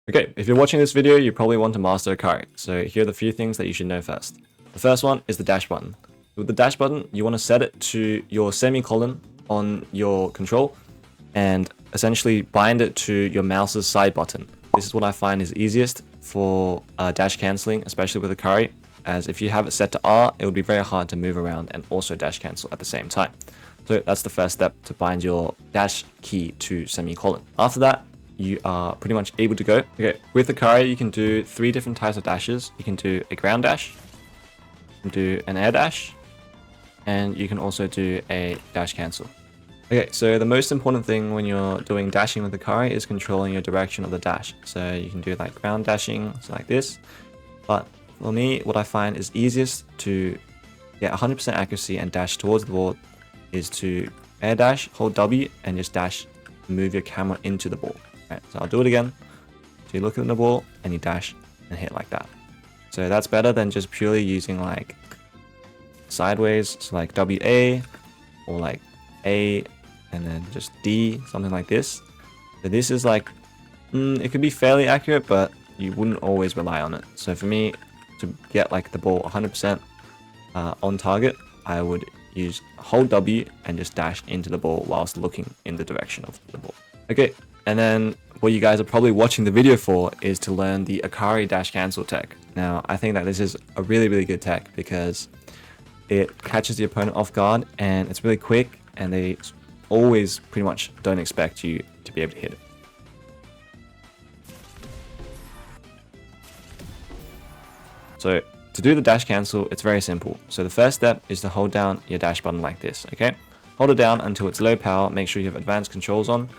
Okay, if you're watching this video, you probably want to master Akari, so here are the few things that you should know first. The first one is the dash button. With the dash button, you want to set it to your semicolon on your control and essentially bind it to your mouse's side button. This is what I find is easiest for dash cancelling, especially with Akari, as if you have it set to R, it would be very hard to move around and also dash cancel at the same time. So that's the first step, to bind your dash key to semicolon. After that, you are pretty much able to go. Okay, with Akari, you can do 3 different types of dashes. You can do a ground dash, you can do an air dash, and you can also do a dash cancel. Okay, so the most important thing when you're doing dashing with Akari is controlling your direction of the dash. So you can do like ground dashing, so like this. But for me, what I find is easiest to get 100% accuracy and dash towards the ball is to air dash, hold W, and just dash, move your camera into the ball. Right, so I'll do it again. So you look at the ball and you dash and hit like that. So that's better than just purely using like sideways, so like WA or like A and then just D, something like this. So this is like, it could be fairly accurate, but you wouldn't always rely on it. So for me, to get like the ball 100% on target, I would use hold W and just dash into the ball whilst looking in the direction of the ball. Okay, and then what you guys are probably watching the video for is to learn the Akari dash cancel tech. Now, I think that this is a really good tech because it catches the opponent off guard and it's really quick, and they always pretty much don't expect you to be able to hit it. So to do the dash cancel, it's very simple. So the first step is to hold down your dash button like this, okay? Hold it down until it's low power, make sure you have advanced controls on,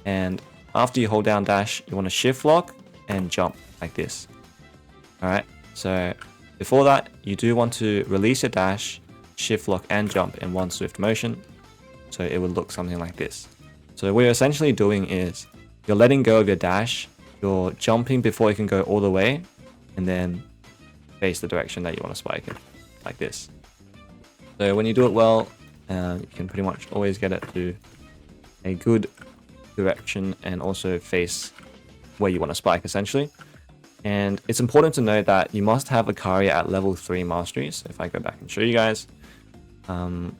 and after you hold down dash, you want to shift lock and jump like this. Alright, so before that, you do want to release your dash, shift lock and jump in one swift motion, so it would look something like this. So what you're essentially doing is, you're letting go of your dash, you're jumping before you can go all the way, and then face the direction that you want to spike in, like this. So when you do it well, you can pretty much always get it to a good direction and also face where you want to spike essentially. And it's important to note that you must have Akari at level 3 mastery. So if I go back and show you guys, to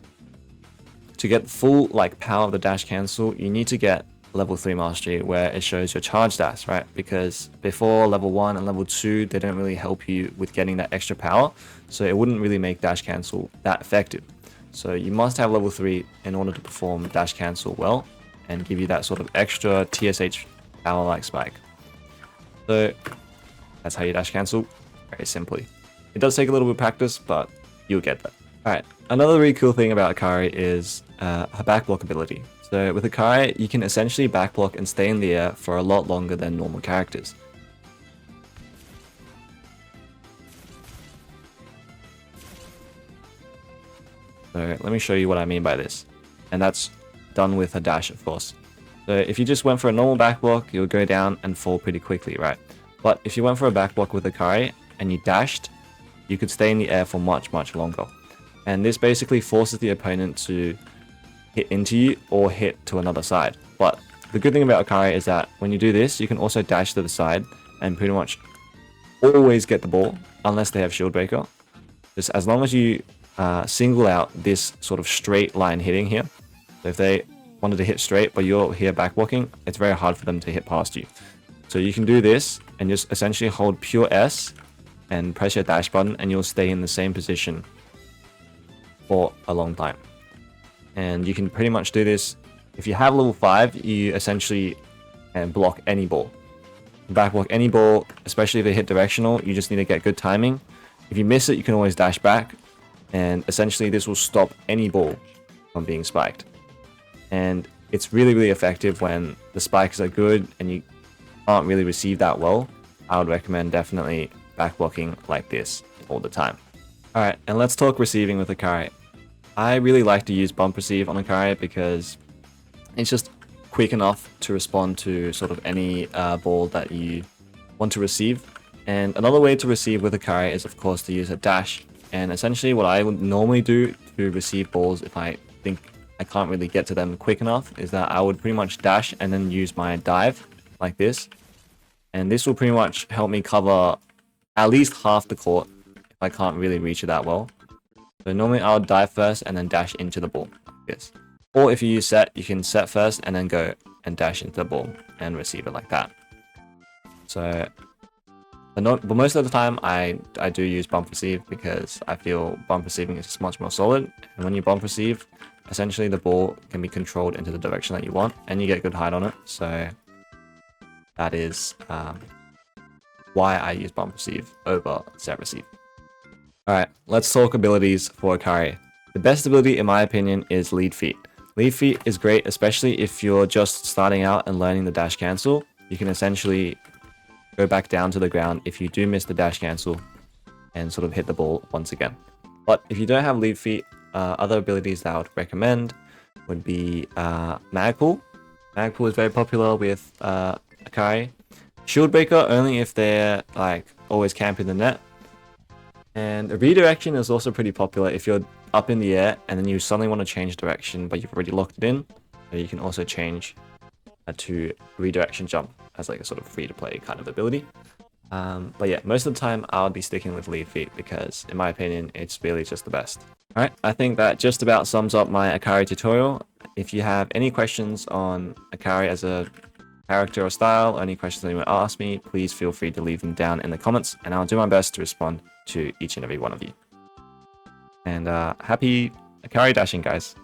get full like power of the dash cancel, you need to get level 3 mastery where it shows your charge dash, right? Because before level 1 and level 2, they don't really help you with getting that extra power, so it wouldn't really make dash cancel that effective. So you must have level 3 in order to perform dash cancel well and give you that sort of extra TSH power like spike. So that's how you dash cancel, very simply. It does take a little bit of practice, but you'll get that. Alright, another really cool thing about Akari is her backblock ability. So with Akari, you can essentially backblock and stay in the air for a lot longer than normal characters. So let me show you what I mean by this. And that's done with a dash, of course. So if you just went for a normal backblock, you'll go down and fall pretty quickly, right? But if you went for a backblock with Akari and you dashed, you could stay in the air for much longer. And this basically forces the opponent to hit into you or hit to another side. But the good thing about Akari is that when you do this, you can also dash to the side and pretty much always get the ball, unless they have shield breaker. Just as long as you single out this sort of straight line hitting here. So if they wanted to hit straight, but you're here backblocking, it's very hard for them to hit past you. So you can do this and just essentially hold pure S and press your dash button, and you'll stay in the same position for a long time. And you can pretty much do this. If you have level 5, you essentially can block any ball. Backblock any ball, especially if they hit directional, you just need to get good timing. If you miss it, you can always dash back. And essentially this will stop any ball from being spiked. And it's really effective when the spikes are good and you can't really receive that well. I would recommend definitely backblocking like this all the time. Alright, and let's talk receiving with Akari. I really like to use bump receive on Akari because it's just quick enough to respond to sort of any ball that you want to receive. And another way to receive with Akari is of course to use a dash. And essentially what I would normally do to receive balls if I think I can't really get to them quick enough is that I would pretty much dash and then use my dive like this. And this will pretty much help me cover at least half the court if I can't really reach it that well. So normally I'll dive first and then dash into the ball, like this. Or if you use set, you can set first and then go and dash into the ball and receive it like that. So, but most of the time I do use bump receive because I feel bump receiving is just much more solid. And when you bump receive, essentially the ball can be controlled into the direction that you want and you get good height on it. So that is why I use bump receive over set receive. Alright, let's talk abilities for Akari. The best ability in my opinion is lead feet. Lead feet is great, especially if you're just starting out and learning the dash cancel. You can essentially go back down to the ground if you do miss the dash cancel and sort of hit the ball once again. But if you don't have lead feet, other abilities that I would recommend would be Magpul. Magpul is very popular with Akari. Shield Breaker only if they're like always camping the net. And a redirection is also pretty popular if you're up in the air and then you suddenly want to change direction but you've already locked it in. So you can also change to redirection jump as like a sort of free to play kind of ability. But yeah, most of the time I'll be sticking with lead feet because in my opinion it's really just the best. Alright, I think that just about sums up my Akari tutorial. If you have any questions on Akari as a character or style, or any questions that you want to ask me, please feel free to leave them down in the comments and I'll do my best to respond to each and every one of you. And happy Akari dashing, guys.